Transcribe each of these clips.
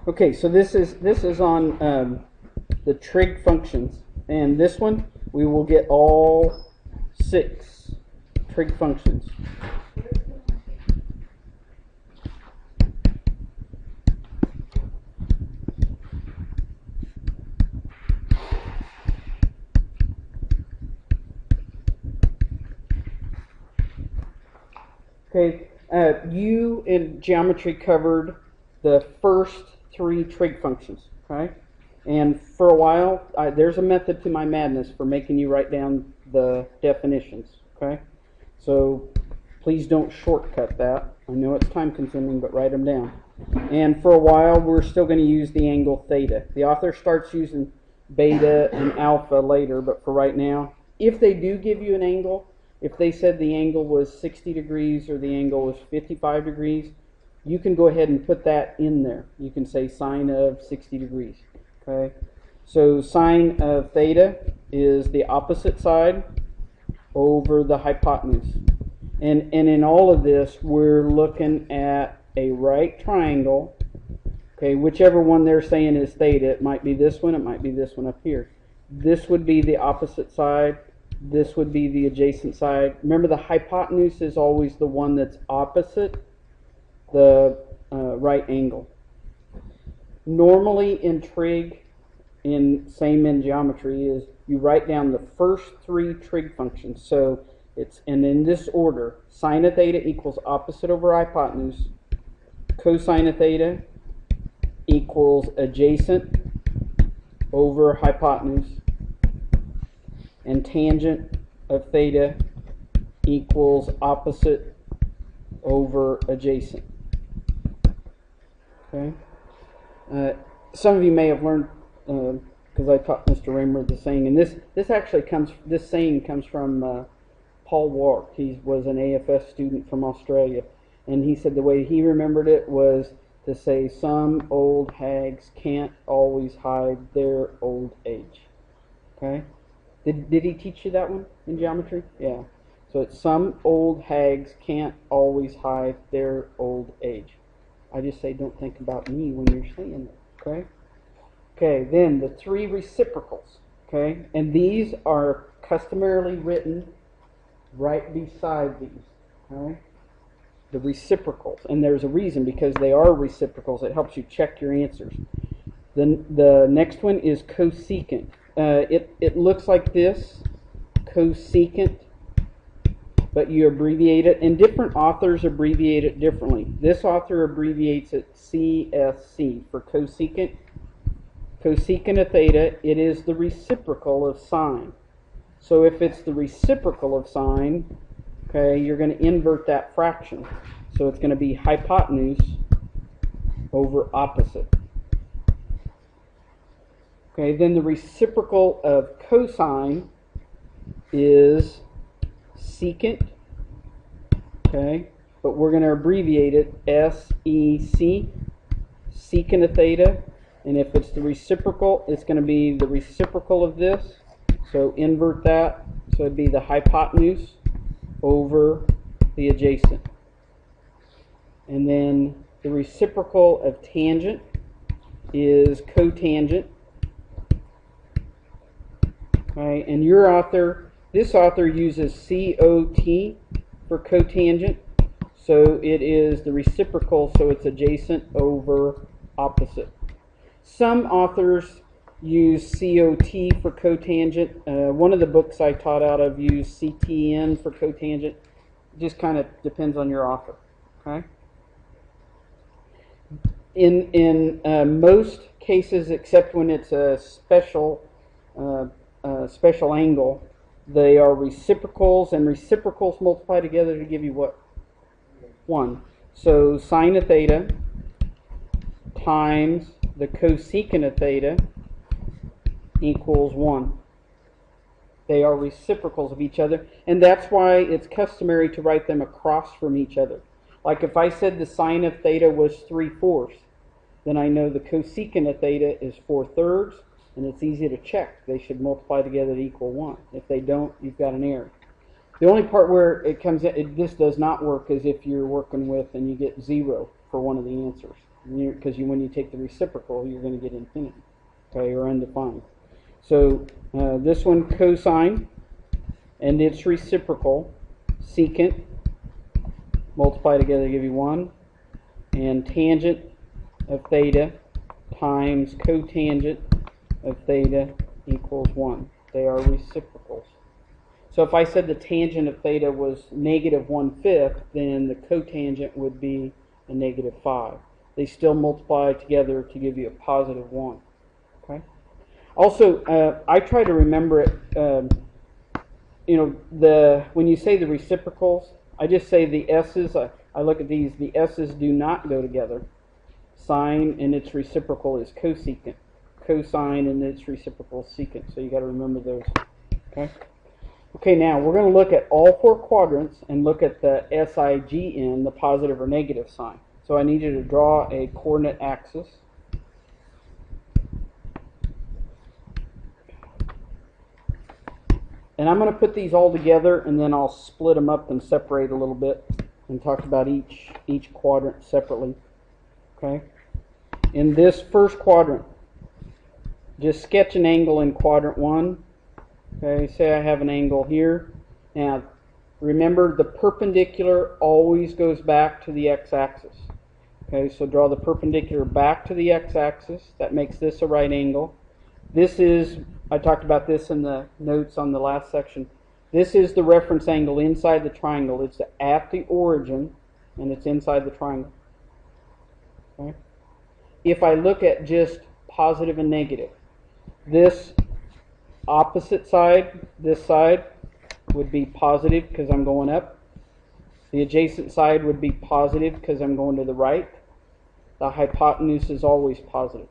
Okay, so this is on the trig functions, and this one we will get all 6 trig functions. Okay, you in geometry covered the first 3 trig functions, okay? And for a while, there's a method to my madness for making you write down the definitions, okay? So please don't shortcut that. I know it's time consuming, but write them down. And for a while, we're still going to use the angle theta. The author starts using beta and alpha later, but for right now, if they do give you an angle, if they said the angle was 60 degrees or the angle was 55 degrees, you can go ahead and put that in there. You can say sine of 60 degrees. Okay, so sine of theta is the opposite side over the hypotenuse. And in all of this, we're looking at a right triangle. Okay, whichever one they're saying is theta, it might be this one, it might be this one up here. This would be the opposite side. This would be the adjacent side. Remember, the hypotenuse is always the one that's opposite the right angle. Normally in trig, same in geometry, is you write down the first 3 trig functions. So and in this order: sine of theta equals opposite over hypotenuse, cosine of theta equals adjacent over hypotenuse, and tangent of theta equals opposite over adjacent. Okay. Some of you may have learned, because I taught Mr. Raymer the saying, and this saying comes from Paul Ward. He was an AFS student from Australia, and he said the way he remembered it was to say, "Some old hags can't always hide their old age." Okay. Did he teach you that one in geometry? Yeah. So it's some old hags can't always hide their old age. I just say don't think about me when you're saying it. Okay? Okay, then the 3 reciprocals. Okay? And these are customarily written right beside these. Okay? The reciprocals. And there's a reason, because they are reciprocals. It helps you check your answers. The next one is cosecant. It looks like this, cosecant, but you abbreviate it, and different authors abbreviate it differently. This author abbreviates it CSC for cosecant. Cosecant of theta, it is the reciprocal of sine. So if it's the reciprocal of sine, okay, you're going to invert that fraction. So it's going to be hypotenuse over opposite. Okay, then the reciprocal of cosine is secant. Okay, but we're going to abbreviate it SEC, secant of theta. And if it's the reciprocal, it's going to be the reciprocal of this. So invert that. So it'd be the hypotenuse over the adjacent. And then the reciprocal of tangent is cotangent. Okay, and this author uses COT for cotangent, so it is the reciprocal, so it's adjacent over opposite. Some authors use COT for cotangent. One of the books I taught out of used CTN for cotangent. It just kind of depends on your author. Okay. In most cases, except when it's a special angle, they are reciprocals, and reciprocals multiply together to give you what? 1. So sine of theta times the cosecant of theta equals 1. They are reciprocals of each other, and that's why it's customary to write them across from each other. Like if I said the sine of theta was 3/4, then I know the cosecant of theta is 4/3, and it's easy to check. They should multiply together to equal 1. If they don't, you've got an error. The only part where this does not work is if you're working with and you get 0 for one of the answers. Because when you take the reciprocal, you're going to get infinity, okay, or undefined. So this one, cosine, and its reciprocal, secant, multiply together to give you 1, and tangent of theta times cotangent of theta equals 1. They are reciprocals. So if I said the tangent of theta was negative 1/5, then the cotangent would be a negative 5. They still multiply together to give you a positive 1. Okay. Also, I try to remember it. When you say the reciprocals, I just say the s's. I look at these. The s's do not go together. Sine and its reciprocal is cosecant. Cosine and its reciprocal is secant. So you got to remember those. Okay. Okay. Now we're going to look at all 4 quadrants and look at the SIGN, the positive or negative sign. So I need you to draw a coordinate axis. And I'm going to put these all together, and then I'll split them up and separate a little bit and talk about each quadrant separately. Okay. In this first quadrant, just sketch an angle in quadrant 1. Okay, say I have an angle here. Now, remember the perpendicular always goes back to the x-axis. Okay, so draw the perpendicular back to the x-axis. That makes this a right angle. This is, I talked about this in the notes on the last section. This is the reference angle inside the triangle. It's at the origin, and it's inside the triangle. Okay. If I look at just positive and negative, this opposite side, this side, would be positive because I'm going up. The adjacent side would be positive because I'm going to the right. The hypotenuse is always positive.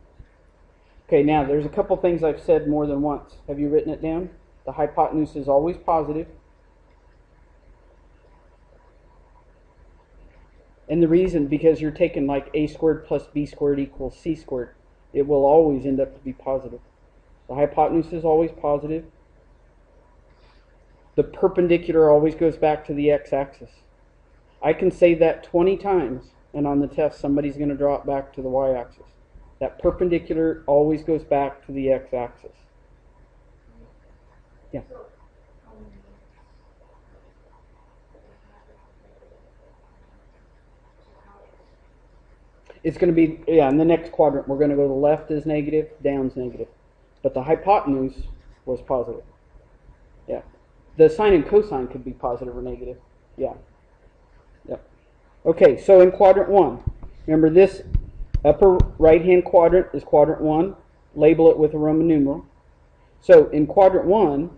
Okay, now there's a couple things I've said more than once. Have you written it down? The hypotenuse is always positive. And the reason, because you're taking like a squared plus b squared equals c squared. It will always end up to be positive. The hypotenuse is always positive. The perpendicular always goes back to the x-axis. I can say that 20 times, and on the test somebody's going to draw it back to the y-axis. That perpendicular always goes back to the x-axis. Yeah. It's going to be, in the next quadrant, we're going to go to the left is negative, down's negative. But the hypotenuse was positive. Yeah. The sine and cosine could be positive or negative. Yeah. Yep. Okay, so in quadrant 1, remember this upper right-hand quadrant is quadrant 1. Label it with a Roman numeral. So in quadrant 1,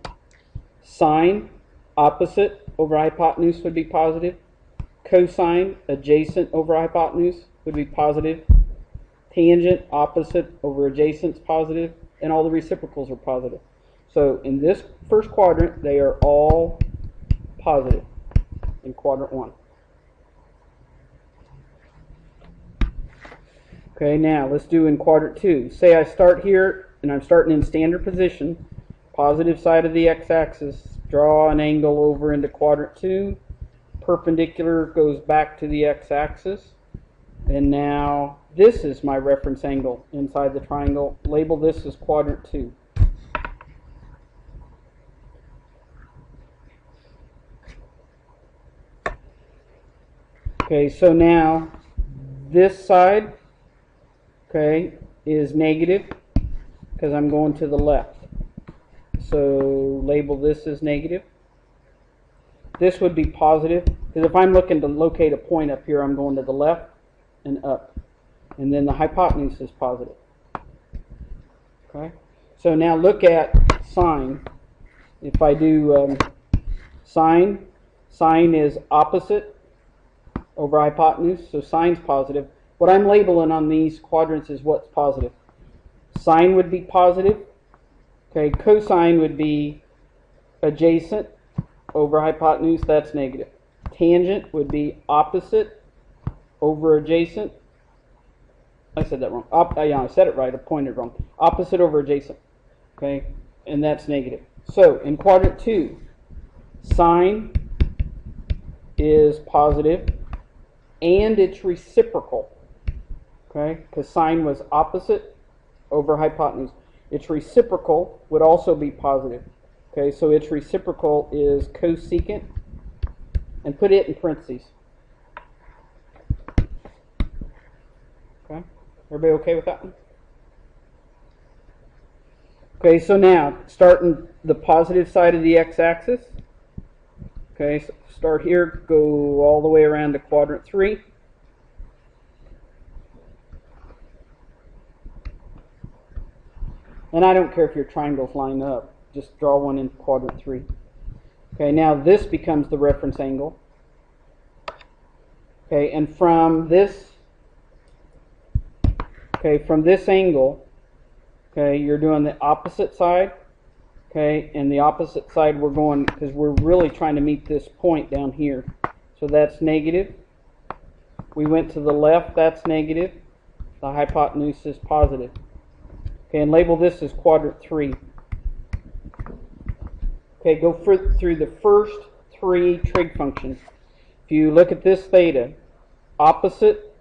sine opposite over hypotenuse would be positive. Cosine adjacent over hypotenuse would be positive. Tangent opposite over adjacent is positive. And all the reciprocals are positive. So in this first quadrant, they are all positive in quadrant 1. Okay, now let's do in quadrant 2. Say I start here, and I'm starting in standard position, positive side of the x-axis, draw an angle over into quadrant 2, perpendicular goes back to the x-axis, and now this is my reference angle inside the triangle. Label this as quadrant 2. Okay, so now this side, okay, is negative because I'm going to the left. So label this as negative. This would be positive because if I'm looking to locate a point up here, I'm going to the left and up. And then the hypotenuse is positive. Okay, so now look at sine. If I do sine is opposite over hypotenuse, so sine's positive. What I'm labeling on these quadrants is what's positive. Sine would be positive. Okay, cosine would be adjacent over hypotenuse, that's negative. Tangent would be opposite over adjacent. I said that wrong. I said it right, I pointed wrong. Opposite over adjacent. Okay, and that's negative. So in quadrant 2, sine is positive and it's reciprocal. Okay, because sine was opposite over hypotenuse. Its reciprocal would also be positive. Okay, so its reciprocal is cosecant, and put it in parentheses. Okay, everybody okay with that one? Okay, so now starting the positive side of the x-axis. Okay, so start here, go all the way around to quadrant 3. And I don't care if your triangles line up, just draw one in quadrant 3. Okay, now this becomes the reference angle. Okay, and from this angle, okay, you're doing the opposite side. Okay, and the opposite side we're going, because we're really trying to meet this point down here. So that's negative. We went to the left, that's negative. The hypotenuse is positive. Okay, and label this as quadrant 3. Okay, go through the first 3 trig functions. If you look at this theta, opposite,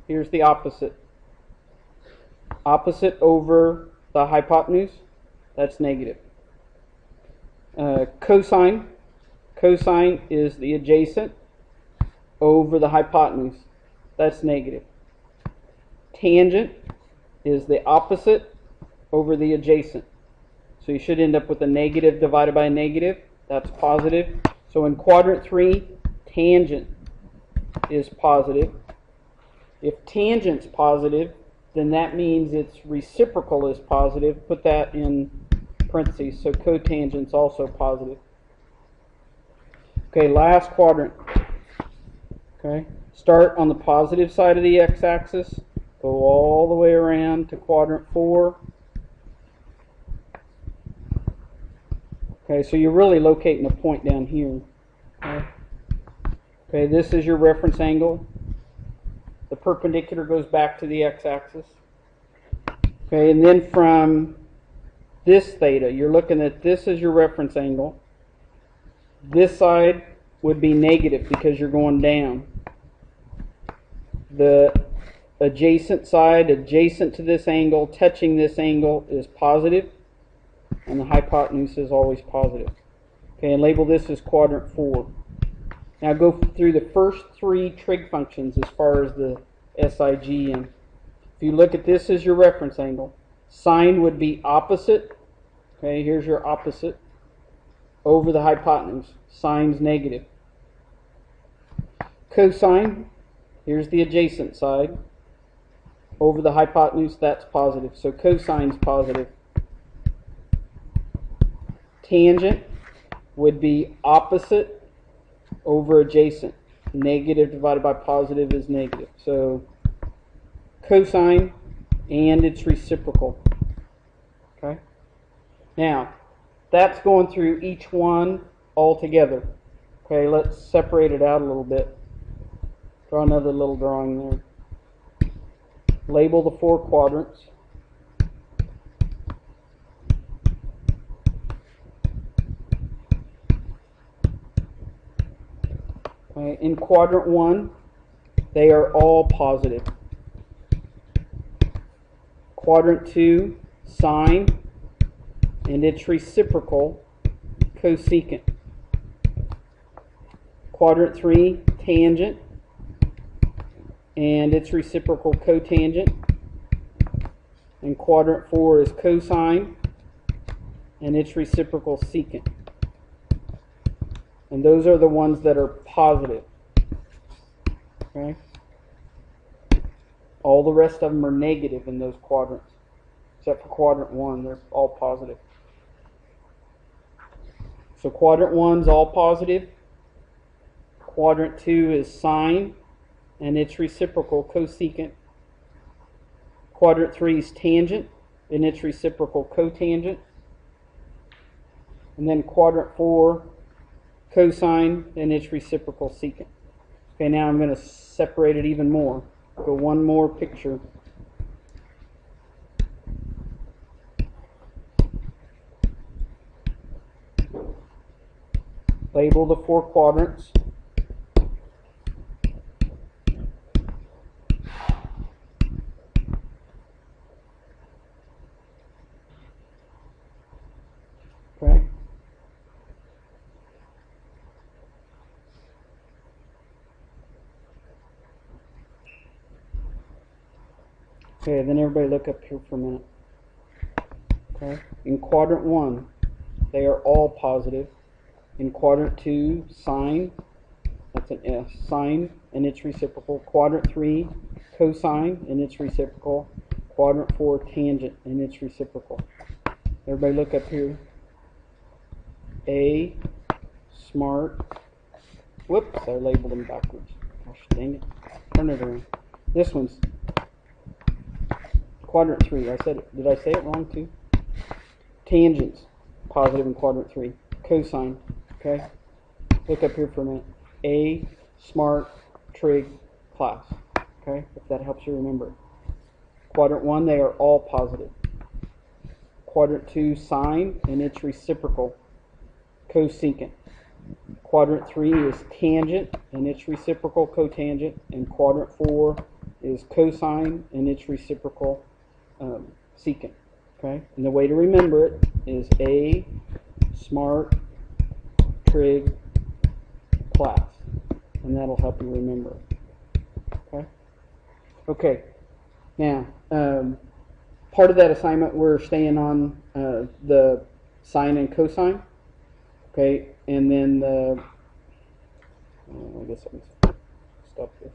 here's the opposite. Opposite over the hypotenuse, that's negative. Cosine is the adjacent over the hypotenuse, that's negative. Tangent is the opposite over the adjacent. So you should end up with a negative divided by a negative. That's positive. So in quadrant 3, tangent is positive. If tangent's positive, then that means its reciprocal is positive. Put that in parentheses. So cotangent's also positive. Okay, last quadrant. Okay, start on the positive side of the x-axis. Go all the way around to quadrant 4. Okay, so you're really locating a point down here. Okay, this is your reference angle. The perpendicular goes back to the x-axis. Okay, and then from this theta, you're looking at this as your reference angle. This side would be negative because you're going down. The adjacent side, adjacent to this angle, touching this angle, is positive, and the hypotenuse is always positive. Okay, and label this as quadrant 4. Now go through the first 3 trig functions as far as the SIG. And if you look at this as your reference angle, sine would be opposite. Okay, here's your opposite over the hypotenuse. Sine's negative. Cosine, here's the adjacent side. Over the hypotenuse, that's positive. So cosine's positive. Tangent would be opposite over adjacent. Negative divided by positive is negative. So cosine and its reciprocal. Okay. Now, that's going through each one all together. Okay, let's separate it out a little bit. Draw another little drawing there. Label the 4 quadrants. Okay, in quadrant 1, they are all positive. Quadrant 2, sine, and its reciprocal, cosecant. Quadrant 3, tangent, and its reciprocal, cotangent. And quadrant 4 is cosine, and its reciprocal, secant. And those are the ones that are positive. Okay? All the rest of them are negative in those quadrants. Except for quadrant 1, they're all positive. So quadrant 1's all positive. Quadrant 2 is sine, and its reciprocal, cosecant. Quadrant 3 is tangent, and its reciprocal, cotangent. And then quadrant 4, cosine, and its reciprocal, secant. Okay, now I'm going to separate it even more. Go one more picture. Label the 4 quadrants. Okay, then everybody look up here for a minute. Okay, in quadrant 1, they are all positive. In quadrant 2, sine, that's an S, sine and its reciprocal. Quadrant 3, cosine and its reciprocal. Quadrant 4, tangent and its reciprocal. Everybody look up here. A, smart, whoops, I labeled them backwards. Gosh dang it. Turn it around. This one's quadrant 3. I said it. Did I say it wrong too? Tangents, positive in quadrant 3. Cosine, okay? Look up here for a minute. A, smart, trig, class. Okay, if that helps you remember. Quadrant 1, they are all positive. Quadrant 2, sine and its reciprocal, cosecant. Quadrant 3 is tangent and its reciprocal, cotangent. And quadrant 4 is cosine and its reciprocal, secant. Okay, and the way to remember it is A, smart, trig, class, and that'll help you remember it. Okay. Okay. Now, part of that assignment we're staying on the sine and cosine. Okay, and then the I guess I'm stop this.